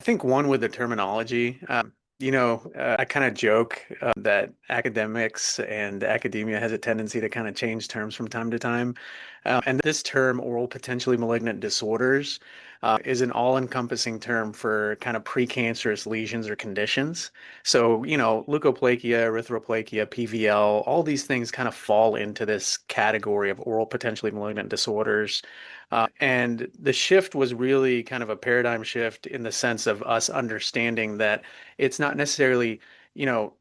I think one with the terminology, I kind of joke that academics and academia has a tendency to kind of change terms from time to time. And this term, oral potentially malignant disorders, is an all-encompassing term for kind of precancerous lesions or conditions. So, leukoplakia, erythroplakia, PVL, all these things kind of fall into this category of oral potentially malignant disorders. And the shift was really kind of a paradigm shift in the sense of us understanding that it's not necessarily, you know,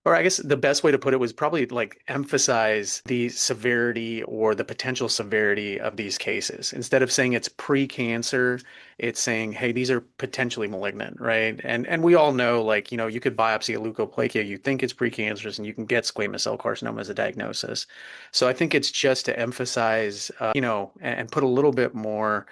or I guess the best way to put it was probably like emphasize the severity or the potential severity of these cases. Instead of saying it's pre-cancer, it's saying, hey, these are potentially malignant, right? And we all know, like, you could biopsy a leukoplakia, you think it's precancerous, and you can get squamous cell carcinoma as a diagnosis. So I think it's just to emphasize, and put a little bit more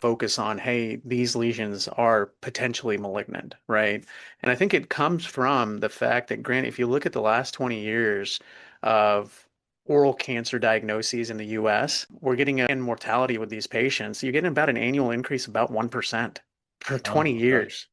focus on, hey, these lesions are potentially malignant, right? And I think it comes from the fact that, Grant, if you look at the last 20 years of oral cancer diagnoses in the US, we're getting a mortality with these patients. You're getting about an annual increase of about 1% for 20 Oh, okay. years.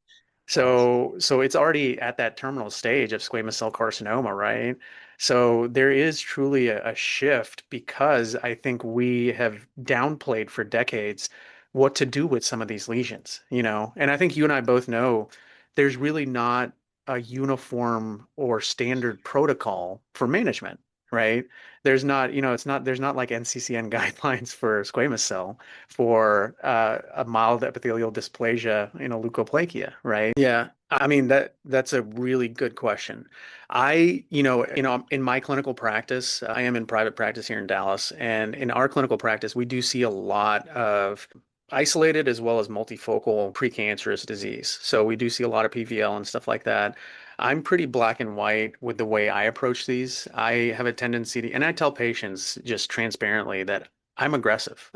Wow. So it's already at that terminal stage of squamous cell carcinoma, right? So there is truly a shift because I think we have downplayed for decades what to do with some of these lesions. And I think you and I both know there's really not a uniform or standard protocol for management, right? There's not like NCCN guidelines for squamous cell for a mild epithelial dysplasia, leukoplakia, right? Yeah. I mean that's a really good question. In my clinical practice, I am in private practice here in Dallas, and in our clinical practice, we do see a lot of isolated as well as multifocal precancerous disease. So we do see a lot of PVL and stuff like that. I'm pretty black and white with the way I approach these. I have a tendency to, and I tell patients just transparently that I'm aggressive.